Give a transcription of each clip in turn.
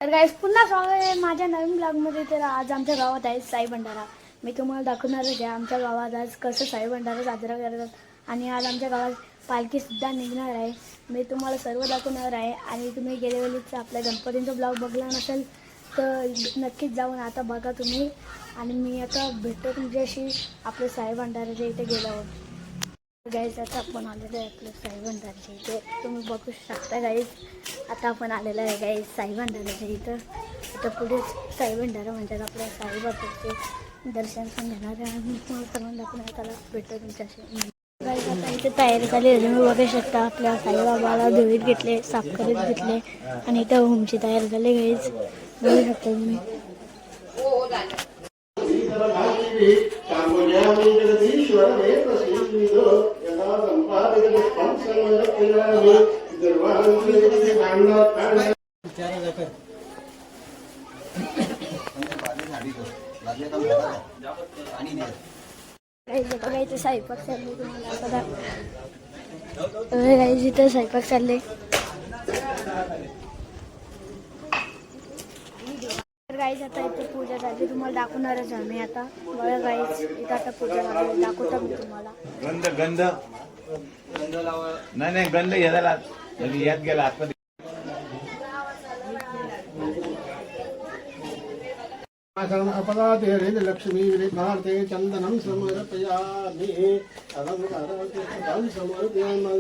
तर गाईस पुन्हा स्वागत आहे माझ्या नवीन ब्लॉगमध्ये. तर आज आमच्या गावात आहे साई भंडारा. मी तुम्हाला दाखवणारच आहे आमच्या गावात आज कसं साई भंडारा साजरा करतात आणि आज आमच्या गावात पालखीसुद्धा निघणार आहे. मी तुम्हाला सर्व दाखवणार आहे आणि तुम्ही गेल्या वेळीच आपल्या गणपतींचा ब्लॉग बघला नसेल तर नक्कीच जाऊन आता बघा तुम्ही. आणि मी आता भेटतो तुमच्याशी आपल्या साई भंडाराच्या इथे गेल्यावर. गाईज आता आपण आलेलो आहे आपल्या साई भंडाराच्या इथे, तुम्ही बघू शकता गाईज. आता आपण आलेलो आहे गाईज साई भंडाराच्या इथं. आता पुढेच साई भंडारा म्हणतात आपल्या साईबाबाचे दर्शन पण घेणार आहे आणि तुम्हाला सर्वांना आपण त्याला भेटतो तुमच्याशी. गाईज आता इथे तयारी झाली आहे, तुम्ही बघू शकता आपल्या साईबाबाला धुळीत घेतले, साफ करीत घेतले आणि इथं होमची तयारी झाली गाईज, बघू शकता तुम्ही. बघायचं स्वयंपाक चालले तुम्हाला गाईज, इथं स्वयंपाक चालले. गाईज आता इथे पूजा झाली, तुम्हाला दाखवणारच आम्ही आता. बघा गाईज इथं आता पूजा झाली, दाखवतो मी तुम्हाला. गंध गंध नाही गंध याला यात गेला आतमध्ये. अपराधे लक्ष्मी विभाते चंदनम समर्पयामि अलंकारं समर्पयामि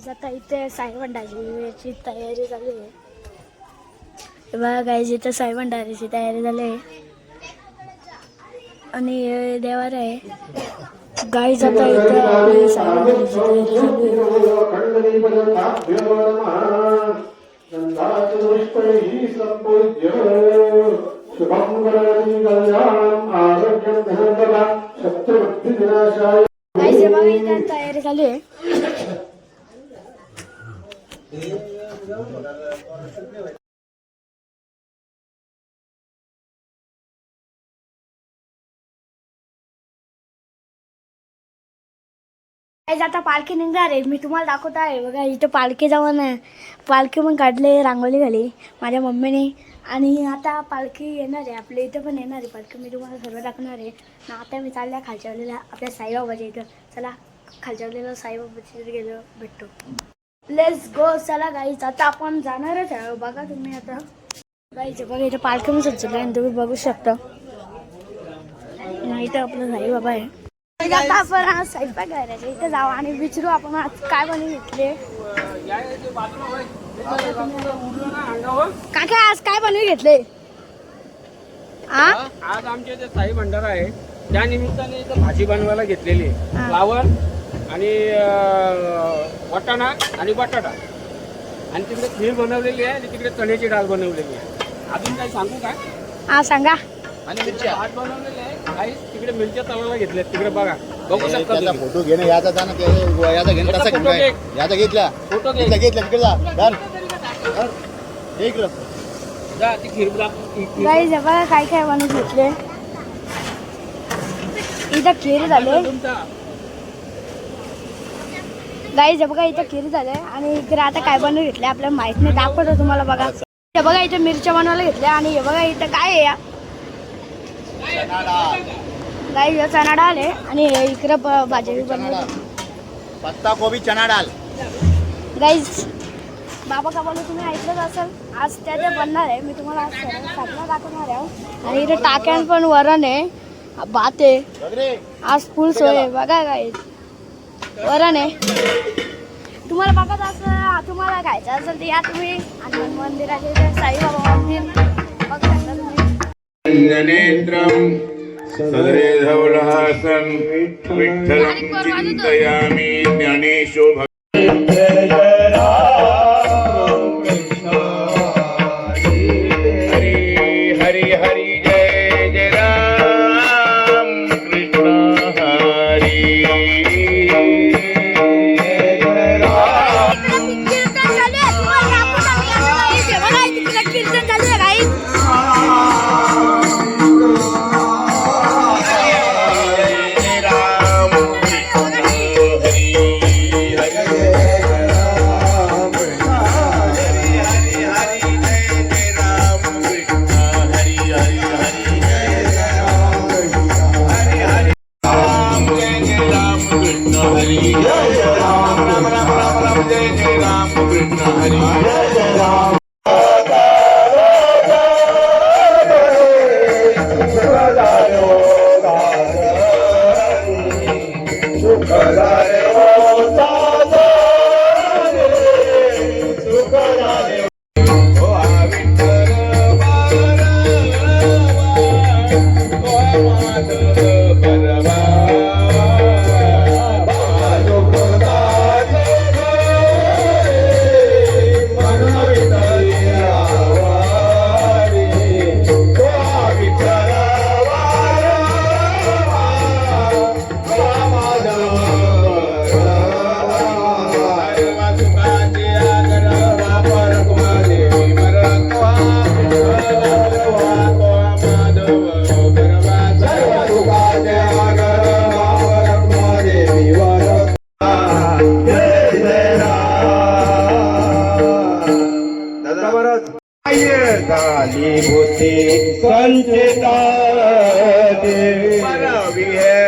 आता इथे साई भंडाराची तयारी झाली आहे. बघा गाईज इथे साई भंडाराची तयारी झाली आहे आणि देवार आहे गाईज. आता इथे साई भंडाराची तयारी झाली आहे. आता पालखी निघणार आहे, मी तुम्हाला दाखवत आहे. बघा इथं पालखी जाऊन पालखी पण काढले, रांगोळी घाली माझ्या मम्मीने. आणि आता पालखी येणार आहे, आपल्या इथं पण येणार आहे पालखी, मी तुम्हाला सर्व दाखवणार आहे. आता मी चालल्या खालच्यावलेला आपल्या साईबाबाच्या इथं. चला खालच्यावलेला साईबाबाच्या इथे गेलो भेटतो. Let's go. चला गाईच आता आपण जाणारच आहे. बघा तुम्ही आता गाईचं बघा इथं पालखी पण सजवलं आणि तुम्ही बघू शकता. इथं आपलं साईबाबा आहे. आता आपण आज स्वयंपाक करायचं इथे जाऊ आणि विचारू आपण आज काय बनवून घेतले. काका आज काय बनवून घेतले? आज आमच्या इथे साई भंडारा आहे, त्या निमित्ताने इथं भाजी बनवायला घेतलेली आहे. फ्लावर आणि वाटाणा आणि बटाटा आणि तिकडे खीर बनवलेली आहे आणि तिकडे चण्याची डाळ बनवलेली आहे. अजून काही सांगू काय? हा सांगा. आणि मिरच्या भात बनवलेले आहे काही, तिकडे मिरच्या तळायला घेतल्या तिकडे बघा, बघू शकता तुम्ही. फोटो घेणे याचा जा ना, याचा घेणे तसा घेणे, याचा घेतला फोटो घेतला तिकडे जा इकडं जा ती खीर गाईज बघा काय काय बनवून घेतले. इथं खीर झाले गाईज, बघा इथं खीर झाले आणि इकडे आता काय बनवून घेतले आपल्याला माहित नाही, दाखवतो तुम्हाला. बघा हे बघा इथे मिरच्या बनवायला घेतल्या आणि हे बघा इथं काय आहे या गाईज चणा डाळ आहे आणि इकडे भाजी बनवली पत्ता कोबी चना डाळ. गाईज बाबा का बोलू तुम्ही ऐकलंच असेल, आज त्या बनणार आहे. मी तुम्हाला आज साधना दाखवणार आहे. आणि इथे टाक्यान पण वरण आहे, भात आहे, आज फुल सोय आहे. बघा गाईज वरण आहे. तुम्हाला बघत असं तुम्हाला खायचं असेल तर या तुम्ही हनुमान मंदिराचे साईबाबा मंदिर बघू शकता तुम्ही. नेत्रं सदरे धवलहासं विठ्ठलं चिंतयामि ज्ञानेशो राम राम राम राम जय जय राम कृष्ण हरी जय राम.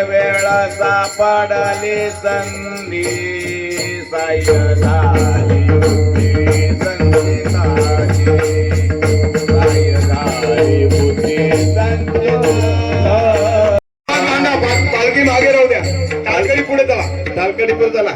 वेळा सापडली संधी साय झाली संधी साय झाली बुद्धी पालखी मागे राहू द्या. तालकडी पुढे चला. तालकडी पुढे चला.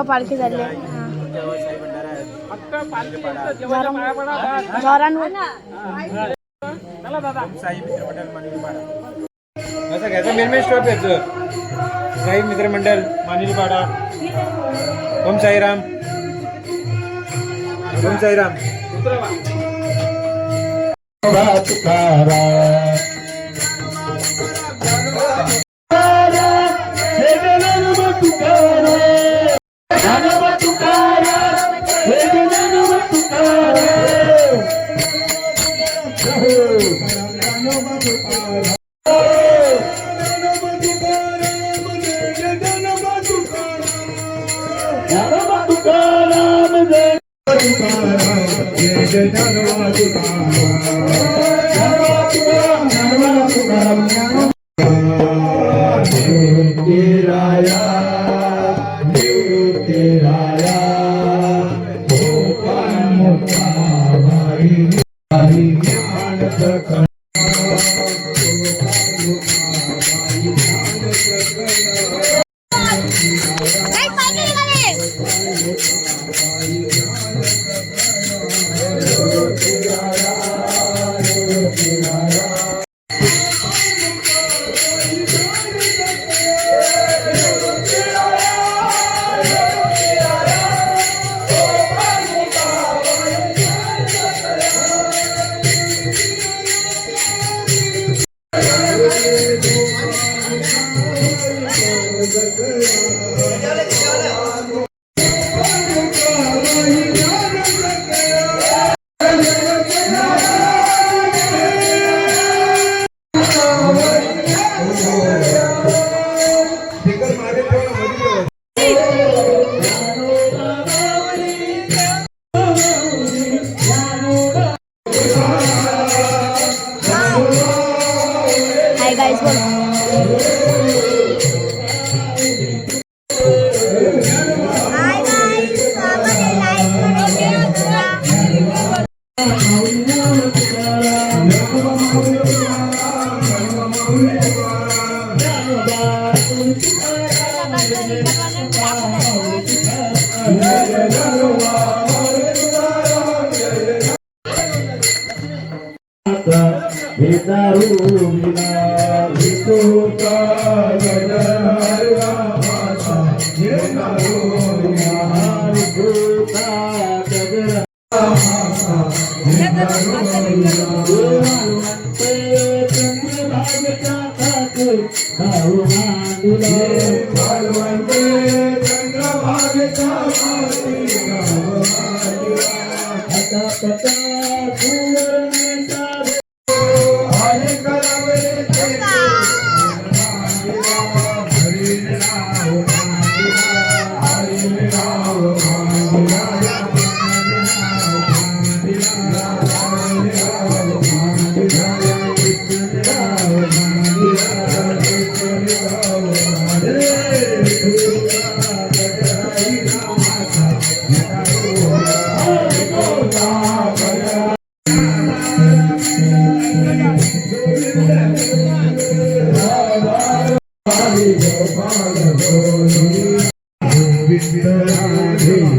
पालखी झाली फक्त पालखी देवाच्या पाया पडा. चला दादा. साई मित्रमंडळ मानिलीपाडा असं घ्यायचं. मेन स्टॉप यायचं. साई मित्रमंडळ मानिलीपाडा. ओम साईराम. ओम साईराम.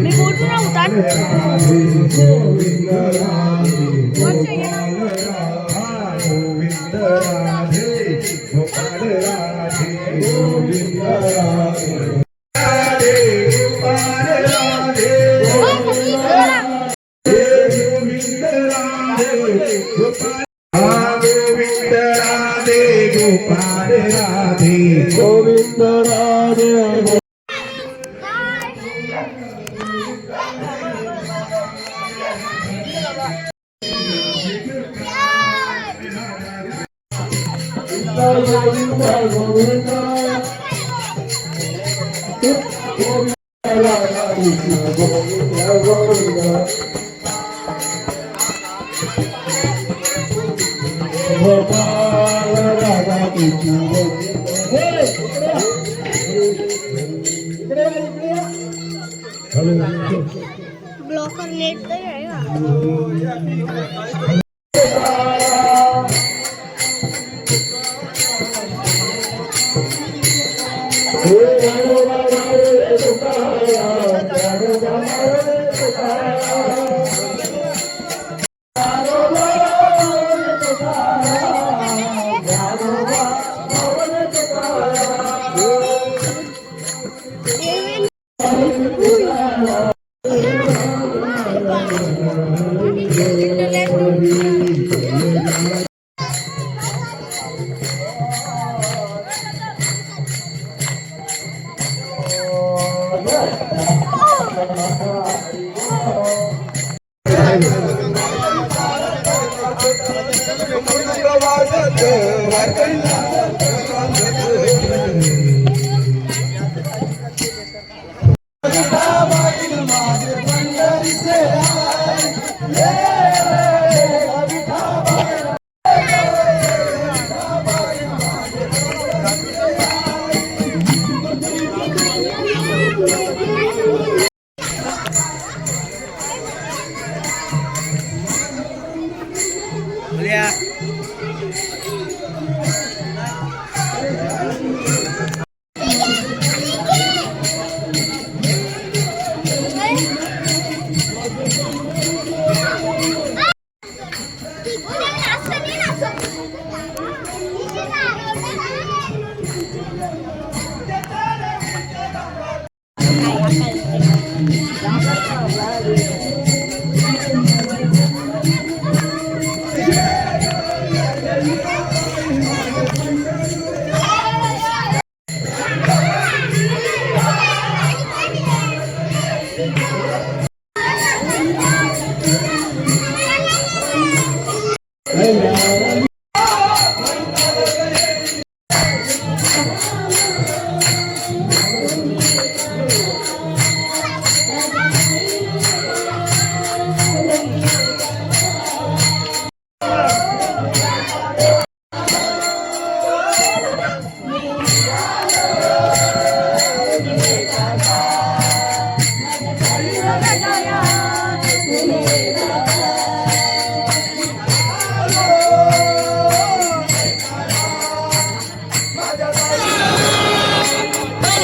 मी बोलतो ना उतार गोविंद राधे गोपाल राधे गोविंद राधे ब्लॉकर नेट तर आहे ना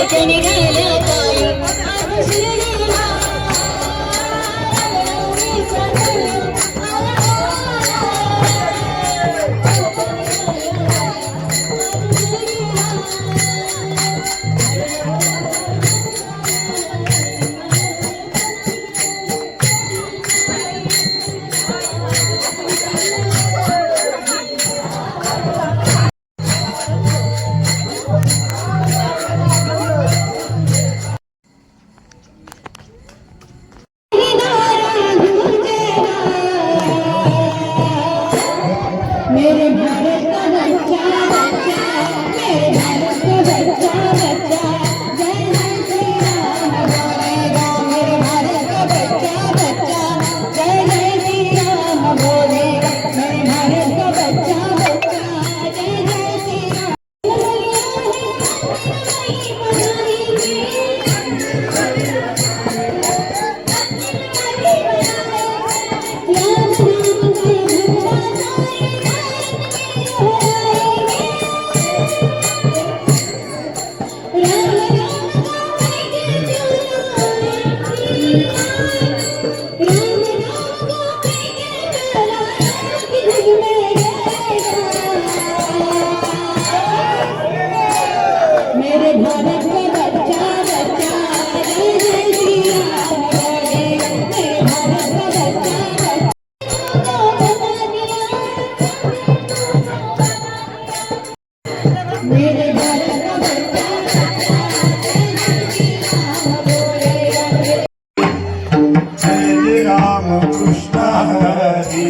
Can you मेरे भारत का बच्चा बच्चा मेरे भारत का बच्चा बच्चा जय जय श्री राम बोलेगा मेरे भारत का बच्चा बच्चा जय जय श्री राम बोलेगा मेरे भारत का बच्चा बच्चा जय जय श्री राम मेरे भारत का बच्चा बच्चा जय जय श्री राम बोलेगा मेरे भारत का बच्चा बच्चा मेरे भारत का बच्चा बच्चा जय जय श्री राम बोलेगा जय राम कृष्ण हरी